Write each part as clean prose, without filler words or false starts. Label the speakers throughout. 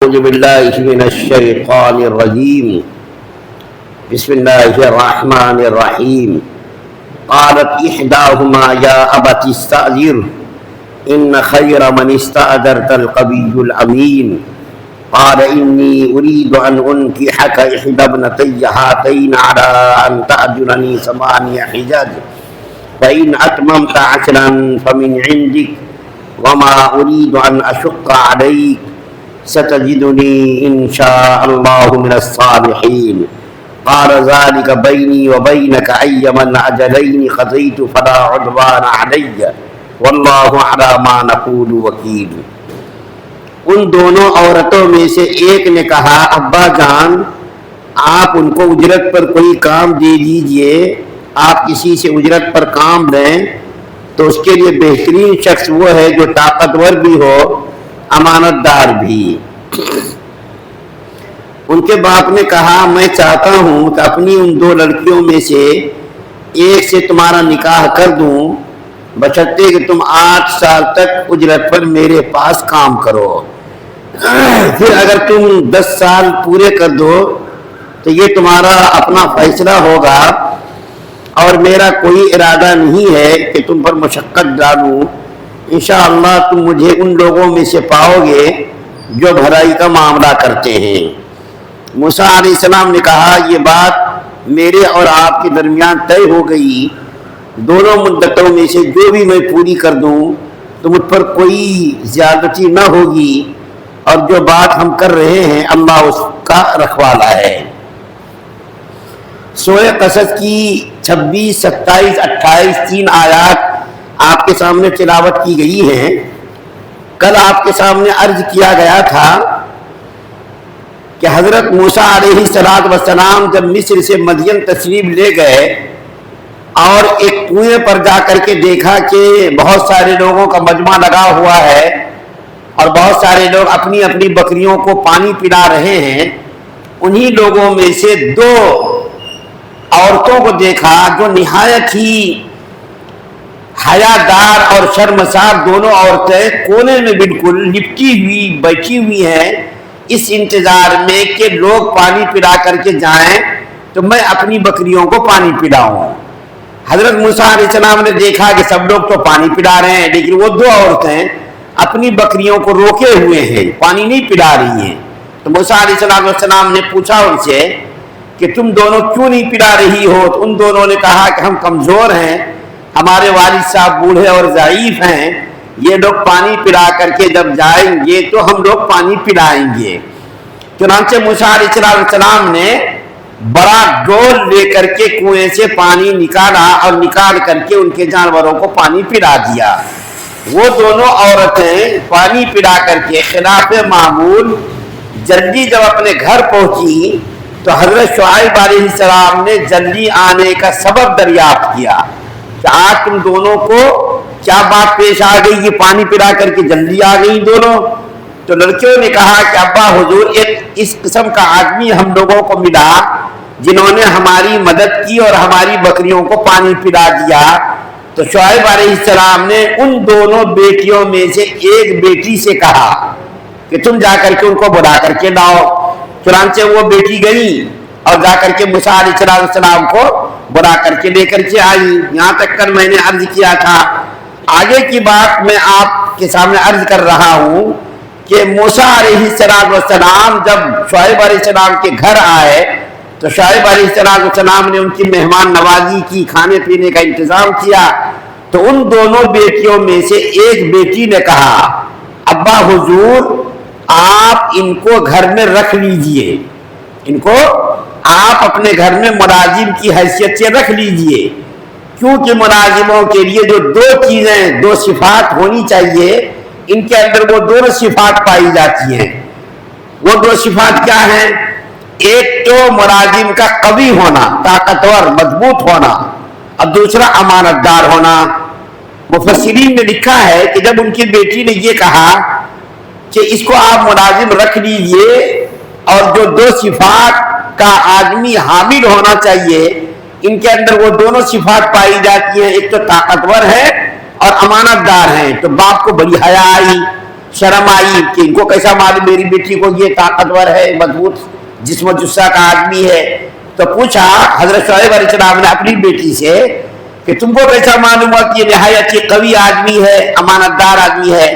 Speaker 1: أعوذ بالله من الشيطان الرجيم بسم الله الرحمن الرحيم قالت إحداهما يا أبت استأجره إن خير من استأجرت القوي الأمين قال إني أريد أن أنكحك إحدى ابنتي هاتين على أن تأجرني 8 حجاج فإن أتممت 10 فمن عندك وما أريد أن أشق عليك ستجدني إن شاء الله من الصالحين قال ذلك بيني وبينك أيما الأجلين قضيت فلا عدوان علي والله على ما نقول وكيل۔ ان دونوں عورتوں میں سے ایک نے کہا ابا جان آپ ان کو اجرت پر کوئی کام دے دیجئے، آپ کسی سے اجرت پر کام لیں تو اس کے لیے بہترین شخص وہ ہے جو طاقتور بھی ہو امانت دار بھی۔ ان کے باپ نے کہا میں چاہتا ہوں کہ اپنی ان 2 لڑکیوں میں سے ایک سے تمہارا نکاح کر دوں بشرطے کہ تم 8 سال تک اجرت پر میرے پاس کام کرو، پھر اگر تم 10 سال پورے کر دو تو یہ تمہارا اپنا فیصلہ ہوگا اور میرا کوئی ارادہ نہیں ہے کہ تم پر مشقت ڈالوں، انشاءاللہ تم مجھے ان لوگوں میں سے پاؤ گے جو بھلائی کا معاملہ کرتے ہیں۔ موسیٰ علیہ السلام نے کہا یہ بات میرے اور آپ کے درمیان طے ہو گئی، دونوں مدتوں میں سے جو بھی میں پوری کر دوں تو مجھ پر کوئی زیادتی نہ ہوگی، اور جو بات ہم کر رہے ہیں اللہ اس کا رکھوالا ہے۔ سورہ قصص کی 26، 27، 28 3 آیات آپ کے سامنے تلاوت کی گئی ہیں۔ کل آپ کے سامنے عرض کیا گیا تھا کہ حضرت موسیٰ علیہ السلام جب مصر سے مدین تشریف لے گئے اور ایک کنویں پر جا کر کے دیکھا کہ بہت سارے لوگوں کا مجمع لگا ہوا ہے اور بہت سارے لوگ اپنی اپنی بکریوں کو پانی پلا رہے ہیں، انہی لوگوں میں سے 2 عورتوں کو دیکھا جو نہایت ہی حیادار اور شرمسار دونوں عورتیں کونے میں بالکل لپٹی ہوئی بیٹھی ہوئی ہیں، اس انتظار میں کہ لوگ پانی پلا کر کے جائیں تو میں اپنی بکریوں کو پانی پلاؤں۔ حضرت موسیٰ علیہ السلام نے دیکھا کہ سب لوگ تو پانی پلا رہے ہیں لیکن وہ 2 عورتیں اپنی بکریوں کو روکے ہوئے ہیں، پانی نہیں پلا رہی ہیں۔ تو موسیٰ علیہ السلام نے پوچھا ان سے کہ تم دونوں کیوں نہیں پلا رہی ہو؟ تو ان دونوں نے کہا کہ ہم کمزور ہیں، ہمارے والد صاحب بوڑھے اور ضعیف ہیں، یہ لوگ پانی پلا کر کے جب جائیں گے تو ہم لوگ پانی پلائیں گے۔ چنانچہ موسیٰ علیہ السلام نے بڑا ڈول لے کر کے کنویں سے پانی نکالا اور نکال کر کے ان کے جانوروں کو پانی پلا دیا۔ وہ دونوں عورتیں پانی پلا کر کے خلاف معمول جلدی جب اپنے گھر پہنچی تو حضرت شعیب علیہ السلام نے جلدی آنے کا سبب دریافت کیا کہ آج تم دونوں کو کیا بات پیش آ گئی کہ پانی پلا کر کے جلدی آ گئی دونوں؟ تو لڑکیوں نے کہا کہ ابا حضور ایک اس قسم کا آدمی ہم لوگوں کو ملا جنہوں نے ہماری مدد کی اور ہماری بکریوں کو پانی پلا دیا۔ تو شعیب علیہ السلام نے ان دونوں بیٹیوں میں سے ایک بیٹی سے کہا کہ تم جا کر کے ان کو بلا کر کے لاؤ۔ چنانچہ وہ بیٹی گئی اور جا کر کے موسیٰ علیہ السلام کو بلا کر کے لے کر کے آئی۔ یہاں تک کر میں نے عرض کیا تھا، آگے کی بات میں آپ کے سامنے عرض کر رہا ہوں کہ موسیٰ علیہ السلام جب شعیب علیہ السلام کے گھر آئے تو شعیب علیہ السلام نے ان کی مہمان نوازی کی، کھانے پینے کا انتظام کیا۔ تو ان دونوں بیٹیوں میں سے ایک بیٹی نے کہا ابا حضور آپ ان کو گھر میں رکھ لیجئے، ان کو آپ اپنے گھر میں ملازم کی حیثیت سے رکھ لیجئے، کیونکہ ملازموں کے لیے جو 2 چیزیں 2 صفات ہونی چاہیے ان کے اندر وہ دونوں صفات پائی جاتی ہیں۔ وہ 2 صفات کیا ہیں؟ ایک تو ملازم کا قوی ہونا، طاقتور مضبوط ہونا، اور دوسرا امانت دار ہونا۔ مفسرین نے لکھا ہے کہ جب ان کی بیٹی نے یہ کہا کہ اس کو آپ ملازم رکھ لیجئے اور جو 2 صفات کا آدمی حامل ہونا چاہیے ان کے اندر وہ دونوں صفات پائی جاتی ہیں، ایک تو طاقتور ہے اور امانت دار ہیں، تو باپ کو بڑی حیا آئی، शर्म आई कि इनको कैसा मालूम मेरी बेटी को ये ताकतवर है, मजबूत जिस्म जुस्सा का आदमी है। तो पूछा हजरत शुएब अलैहिस्सलाम ने अपनी बेटी से कि तुमको कैसा मालूम हुआ कि ये निहायत ही कवी आदमी है, अमानतदार आदमी है?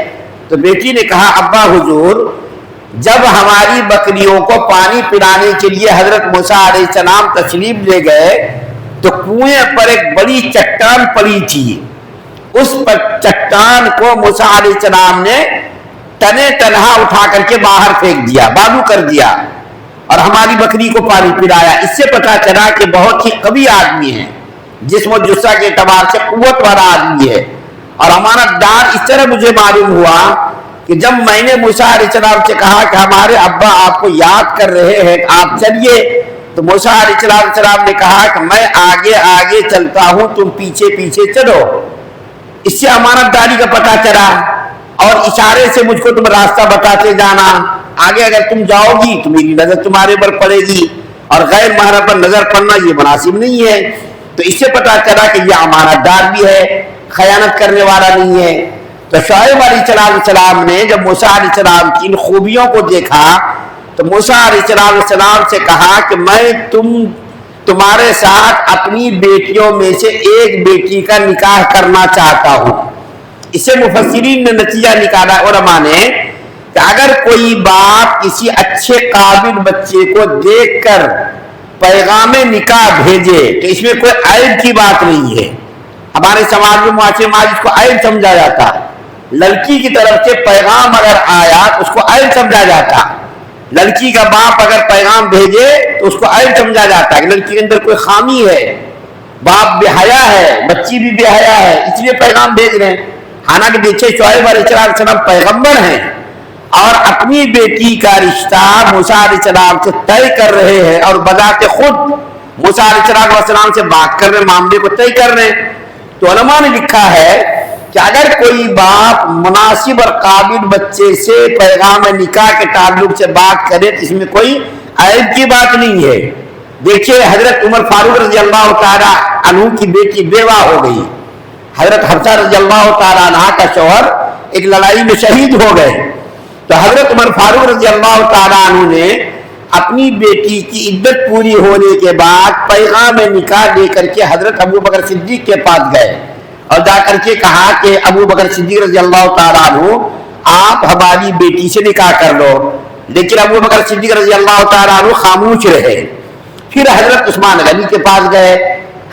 Speaker 1: तो बेटी ने कहा, अब्बा हुजूर, जब हमारी बकरियों को पानी पिलाने के लिए हजरत मूसा अलैहिस्सलाम तशरीफ ले गए तो कुएं पर एक बड़ी चट्टान पड़ी थी। उस पर चट्टान को मूसा अलैहिस्सलाम ने तने तनहा उठा करके बाहर फेंक दिया, बालू कर दिया और हमारी बकरी को पानी पिलाया। इससे पता चला कि बहुत ही कवी आदमी है, जिस्म और जुस्सा के एतबार से कुव्वत वाला आदमी है और अमानतदार। इस तरह मुझे मालूम हुआ कि जब मैंने मूसा अलैहिस्सलाम से कहा कि हमारे अब्बा आपको याद कर रहे हैं, आप चलिए, तो मूसा अलैहिस्सलाम ने कहा कि मैं आगे आगे चलता हूं, तुम पीछे पीछे चलो। इससे अमानतदारी का पता चला और इशारे से मुझको तुम रास्ता बताते जाना। आगे अगर तुम जाओगी तो मेरी नजर तुम्हारे पर पड़ेगी और गैर महरम पर नजर पड़ना ये मुनासिब नहीं है। तो इससे पता चला कि यह अमानतदार भी है, खयानत करने वाला नहीं है। तो शुएब अलैहिस्सलाम ने जब मूसा अलैहिस्सलाम की इन खूबियों को देखा तो मूसा अलैहिस्सलाम से कहा कि मैं तुम्हारे साथ अपनी बेटियों में से एक बेटी का निकाह करना चाहता हूं। इससे मुफस्सिरीन ने नतीजा निकाला उलमा ने कि अगर कोई बाप किसी अच्छे काबिल बच्चे को देखकर पैगाम निकाह भेजे तो इसमें कोई ऐब की बात नहीं है। हमारे समाज में मुआशरे में इसको ऐब समझा जाता है। लड़की की तरफ से पैगाम अगर आया तो उसको ऐब समझा जाता। लड़की का बाप अगर पैगाम भेजे तो उसको ऐब समझा जाता है कि लड़की के अंदर कोई खामी है, बाप बेहया है, बच्ची भी बेहया है, इसलिए पैगाम भेज रहे हैं। हालांकि देखिए शुएब अलैहिस्सलाम पैगंबर हैं और अपनी बेटी का रिश्ता मूसा अलैहिस्सलाम से तय कर रहे हैं और बजाते खुद मूसा अलैहिस्सलाम से बात कर रहे, मामले को तय कर रहे हैं। तो उलमा ने लिखा है कि अगर कोई बाप मुनासिब और काबिल बच्चे से पैगाम निकाह के ताल्लुक से बात करे तो इसमें कोई ऐब की बात नहीं है। देखिए हजरत उमर फारूक रज़ियल्लाहु ताला अन्हु की बेटी बेवा हो गई। हजरत हफ्सा रज़ियल्लाहु ताला अन्हा का शौहर एक लड़ाई में शहीद हो गए। तो हजरत उमर फारूक रज़ियल्लाहु ताला अन्हु ने अपनी बेटी की इद्दत पूरी होने के बाद पैगाम निकाह लेकर के हजरत अबू बकर सिद्दीक के पास गए और जाकर के कहा कि अबू बकर सिद्दीक रज़ियल्लाहु ताला अन्हु, आप हमारी बेटी से निकाह कर लो। लेकिन अबू बकर सिद्दीक रज़ियल्लाहु ताला अन्हु खामोश रहे। फिर हजरत उस्मान गनी के पास गए।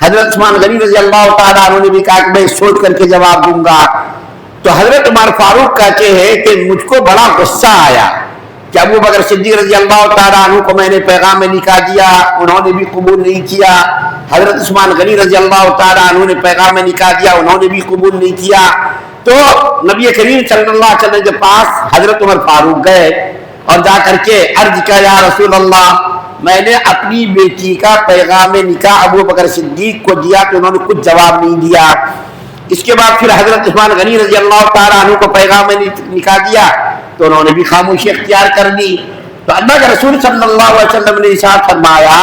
Speaker 1: हजरत उस्मान गनी रज़ियल्लाहु ताला अन्हु ने भी कहा कि मैं सोच करके जवाब दूंगा। तो हजरत उमर फारूक कहते हैं कि मुझको बड़ा गुस्सा आया कि अबू बकर सिद्दीक रज़ियल्लाहु ताला अन्हु को मैंने पैगाम में निकाह दिया, उन्होंने भी कबूल नहीं किया। हजरत उस्मान गनी रज़ियल्लाहु ताला अन्हु ने पैगाम में निकाह दिया, उन्होंने भी कबूल नहीं किया। तो नबी करीम सल्लल्लाहु अलैहि वसल्लम के पास हजरत उमर फारूक गए और जाकर के अर्ज किया, या रसूल अल्लाह, मैंने अपनी बेटी का पैगाम निकाह अबू बकर सिद्दीक को दिया तो उन्होंने कुछ जवाब नहीं दिया। इसके बाद फिर हजरत उस्मान गनी रज़ियल्लाहु ताला अन्हु को पैगाम में निकाह दिया तो उन्होंने भी खामोशी इख्तियार कर ली। तो अल्लाह के रसूल सल्लल्लाहु अलैहि वसल्लम ने इरशाद फरमाया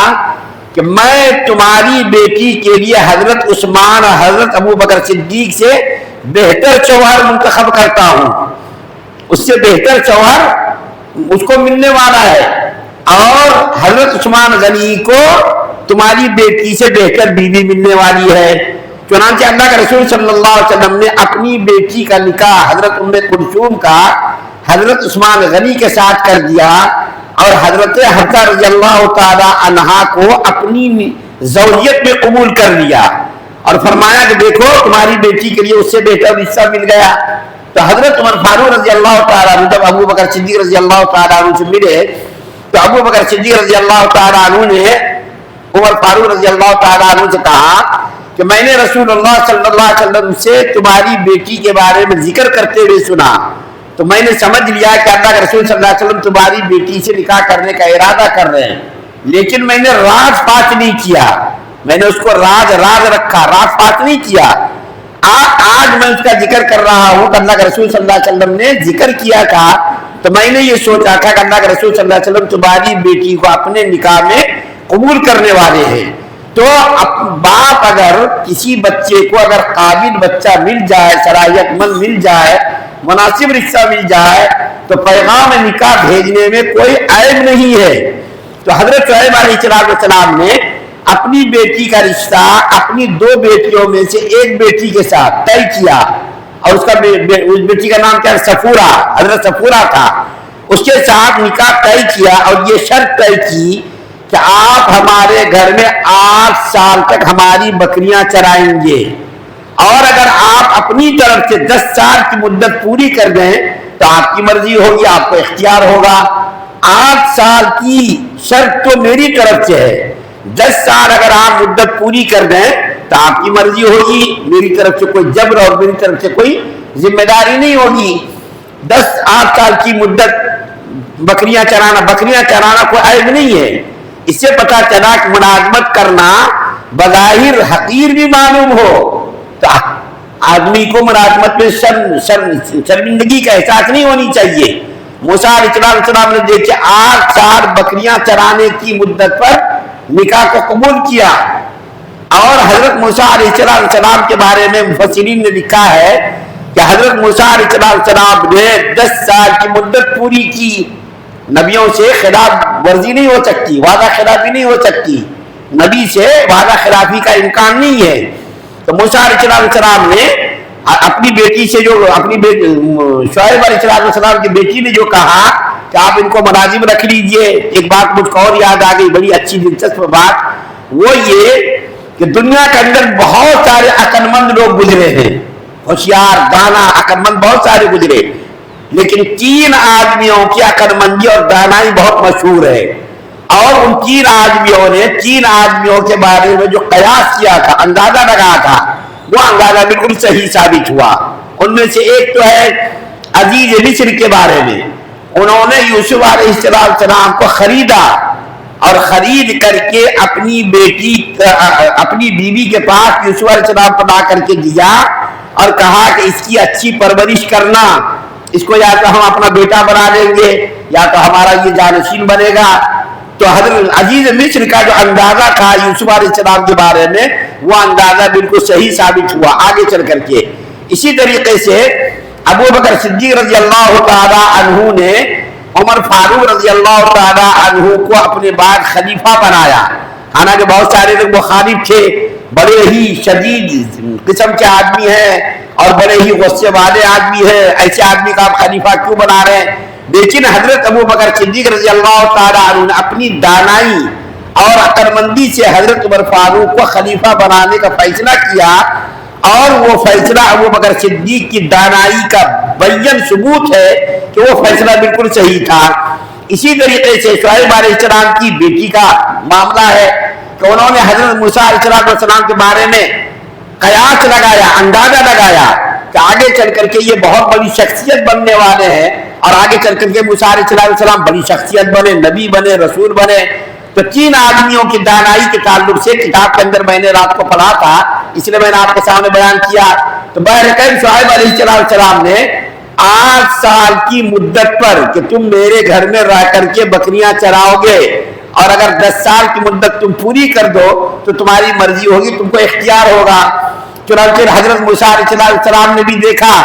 Speaker 1: कि मैं तुम्हारी बेटी के लिए हजरत उस्मान और हजरत अबू बकर सिद्दीक से बेहतर शौहर मुंतखब करता हूं। उससे बेहतर शौहर उसको मिलने वाला है और हजरत उस्मान गनी को तुम्हारी बेटी से बेहतर बीवी मिलने वाली है। चुनांचे अल्लाह के रसूल सल्लल्लाहु अलैहि वसल्लम ने अपनी बेटी का निकाह हजरत उम्मे कुलसूम का हजरत उस्मान गनी के साथ कर दिया और हजरत हफ्सा रज़ियल्लाहु ताला अन्हा को अपनी ज़ौजियत में कबूल कर लिया और फरमाया कि देखो तुम्हारी बेटी के लिए उससे बेहतर रिश्ता मिल गया। तो हजरत उमर फारूक रज़ियल्लाहु ताला अन्हु जब अबू बकर सिद्दीक रज़ियल्लाहु ताला अन्हु से मिले तो अबू बकर सिद्दीक रज़ियल्लाहु ताला अन्हु ने उमर फारूक रज़ियल्लाहु ताला अन्हु से कहा कि मैंने रसूलुल्लाह सल्लल्लाहु अलैहि वसल्लम से तुम्हारी बेटी के बारे में जिक्र करते हुए सुना तो मैंने समझ लिया कि अल्लाह के रसूल सल्लल्लाहु अलैहि वसल्लम तुम्हारी बेटी से निकाह करने का इरादा कर रहे हैं, लेकिन मैंने राज फाच नहीं किया, मैंने उसको राज रखा, राज फाच नहीं किया। आज मैं उसका जिक्र कर रहा हूं कि अल्लाह के रसूल सल्लल्लाहु अलैहि वसल्लम ने जिक्र किया था तो मैंने ये सोचा था कि अल्लाह के रसूल सल्लल्लाहु अलैहि वसल्लम तुम्हारी बेटी को अपने निकाह में कबूल करने वाले हैं। तो बाप अगर किसी बच्चे को अगर काबिल बच्चा मिल जाए, सलाहियतमंद मिल जाए मुनासिब रिश्ता मिल जाए तो पैगाम निकाह भेजने में कोई ऐब नहीं है। तो हजरत शुएब अलैहिस्सलाम ने अपनी बेटी का रिश्ता अपनी दो बेटियों में से एक बेटी के साथ तय किया, और उसका उस बेटी का नाम क्या, सफूरा, हजरत सफूरा था। उसके साथ निकाह तय किया और ये शर्त तय की कि आप हमारे घर में 8 साल तक हमारी बकरियां चराएंगे, और अगर आप अपनी तरफ से 10 साल की मुद्दत पूरी कर दें तो आपकी मर्जी होगी, आपको इख्तियार होगा। 8 साल की शर्त तो मेरी तरफ से है, 10 साल अगर आप मुद्दत पूरी कर दें तो आपकी मर्जी होगी, मेरी तरफ से कोई जबर और मेरी तरफ से कोई जिम्मेदारी नहीं होगी। 8 साल की मुद्दत बकरियां चराना कोई ऐब नहीं है। इससे पता चला कि मुलाजमत करना बज़ाहिर हकीर भी मालूम हो तो आदमी को मुलाजमत में शर्मिंदगी का एहसास नहीं होनी चाहिए। मूसा अलैहिस्सलाम ने देखे 8 साल बकरियां चराने की मुद्दत पर निकाह को कबूल किया। और हजरत मूसा अलैहिस्सलाम के बारे में मुफस्सिरीन ने लिखा है कि हजरत मूसा अलैहिस्सलाम ने 10 साल की मुद्दत पूरी की। नबियों से खिलाफ वर्जी नहीं हो सकती, वादा खिलाफी नहीं हो सकती, नबी से वादा खिलाफी का इम्कान नहीं है। तो मूसा अलैहिस्सलाम ने अपनी बेटी से जो शुएब अलैहिस्सलाम की बेटी ने जो कहा कि आप इनको मुलाजिम रख लीजिए। एक बात मुझको और याद आ गई, बड़ी अच्छी दिलचस्प बात, वो ये कि दुनिया के अंदर बहुत सारे अक्लमंद लोग गुजरे हैं, होशियार दाना अक्लमंद बहुत सारे गुजरे, लेकिन 3 आदमियों की अक्लमंदी और दानाई बहुत मशहूर है। और उन 3 आदमियों ने 3 आदमियों के बारे में जो कयास किया था, अंदाजा लगाया था, वो अंदाजा बिल्कुल सही साबित हुआ। उनमें से एक तो है अजीज मिस्र के बारे में। उन्होंने यूसुफ अलैहिस्सलाम को खरीदा और खरीद करके अपनी बीवी के पास यूसुफ अलैहिस्सलाम को ला करके दिया और कहा कि इसकी अच्छी परवरिश करना, इसको या तो हम अपना बेटा बना देंगे या तो हमारा ये जानशीन बनेगा। तो हजरत अजीज मिस्र का जो अंदाजा था यूसुफ अलैहिस्सलाम के बारे में, वो अंदाजा बिल्कुल सही साबित हुआ आगे चल करके। इसी तरीके से अबू बकर सिद्दीक रज़ी अल्लाह तआला अन्हु ने उमर फारूक रज़ी अल्लाह तआला अन्हु को अपने बाद खलीफा बनाया। हालांकि बहुत सारे लोग मुखालिफ थे, बड़े ही शदीद किस्म के आदमी हैं और बड़े ही गुस्से वाले आदमी हैं, ऐसे आदमी का आप खलीफा क्यों बना रहे हैं। लेकिन हजरत अबू बकर सिद्दीक रज़ी अल्लाह तआला अन्हु ने अपनी दानाई और अक्लमंदी से हजरत उमर फारूक को खलीफा बनाने का फैसला किया, और वो फैसला अबू बकर सिद्दीक की दानाई का बय्यन सबूत है कि वो फैसला बिल्कुल सही था। इसी तरीके से शुएब अलैहिस्सलाम की बेटी का मामला है कि उन्होंने हजरत मूसा अलैहिस्सलाम के बारे में कयास लगाया, अंदाजा लगाया कि आगे चल करके ये बहुत बड़ी शख्सियत बनने वाले हैं, और आगे चल करके मूसा अलैहिस्सलाम बड़ी शख्सियत बने, नबी बने, रसूल बने। तो 3 आदमियों की दानाई के ताल्लुक से किताब के अंदर मैंने रात को पढ़ा था, इसलिए मैंने आपके सामने बयान किया। तो बहरकैफ शुएब अलैहिस्सलाम ने 8 साल की मुद्दत पर कि तुम मेरे घर में रह करके बकरियां चराओगे, और अगर 10 साल की मुद्दत तुम पूरी कर दो तो तुम्हारी मर्जी होगी, तुमको इख्तियार होगा। चुनांचे हजरत मूसा अलैहिस्सलाम ने भी देखा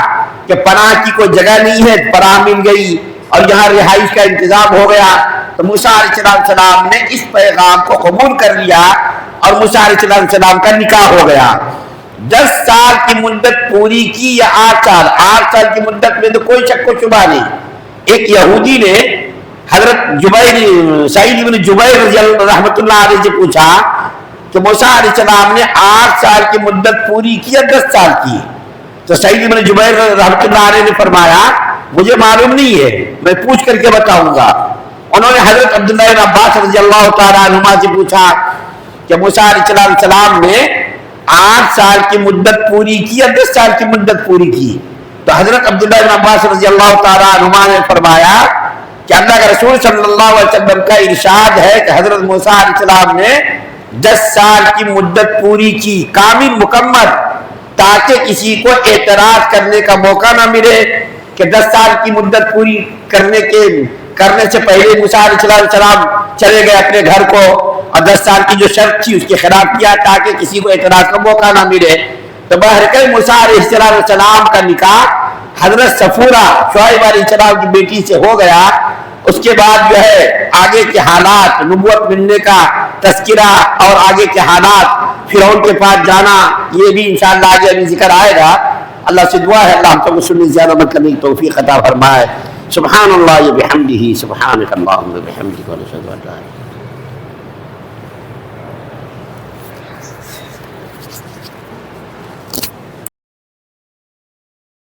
Speaker 1: कि पनाह की कोई जगह नहीं है, पनाह मिल गई और यहाँ रिहाइश का इंतजाम हो गया। तो मूसा अलैहिस्सलाम ने इस पैगाम को कबूल कर लिया और मूसा अलैहिस्सलाम का निकाह हो गया। 10 साल की मुद्दत पूरी की या 8 साल की मुद्दत में तो कोई शक व शुबा नहीं। एक यहूदी ने हजरत सईद इब्न जुबैर रहमतुल्लाह अलैह से पूछा कि मूसा अलैहिस्सलाम ने 8 साल की मुद्दत पूरी की या 10 साल की। तो सईद इब्न जुबैर रहमतुल्लाह अलैह ने फरमाया मुझे मालूम नहीं है, मैं पूछ करके बताऊंगा। उन्होंने हजरत अब्दुल्लाह इब्न अब्बास रज़ियल्लाहु तआला अन्हुमा से पूछा कि मूसा अलैहिस्सलाम ने 8 साल की मुद्दत पूरी की या 10 साल की मुद्दत पूरी की। तो हजरत अब्दुल्लाह इब्न अब्बास रज़ियल्लाहु तआला अन्हुमा ने फरमाया कि अल्लाह के रसूल सल्लल्लाहु अलैहि वसल्लम का इरशाद है कि हजरत मूसा अलैहिस्सलाम ने 10 साल की मुद्दत पूरी की, कामिल मुकम्मल, ताकि किसी को एतराज करने का मौका ना मिले कि 10 साल की मुद्दत पूरी करने से पहले मूसा अलैहिस्सलाम चले गए अपने घर को और 10 साल की जो शर्त थी उसके खिलाफ किया ताकि किसी को एतराज का मौका ना मिले। तो बहरकैफ मूसा अलैहिस्सलाम का निकाह حضرت صفورہ شعیب علیہ السلام کی بیٹی سے ہو گیا، اس کے بعد جو ہے آگے کے حالات، نبوت ملنے کا تذکرہ اور آگے کے حالات، فرعون کے پاس جانا، یہ بھی انشاءاللہ آگے ابھی ذکر آئے گا۔ اللہ سے دعا ہے اللہ ہم سب کو سننے زیادہ عمل کرنے کی توفیق عطا فرمائے۔ سبحان اللہ بحمدہ، سبحانک اللہم وبحمدک، ونشہد ان لا الہ الا انت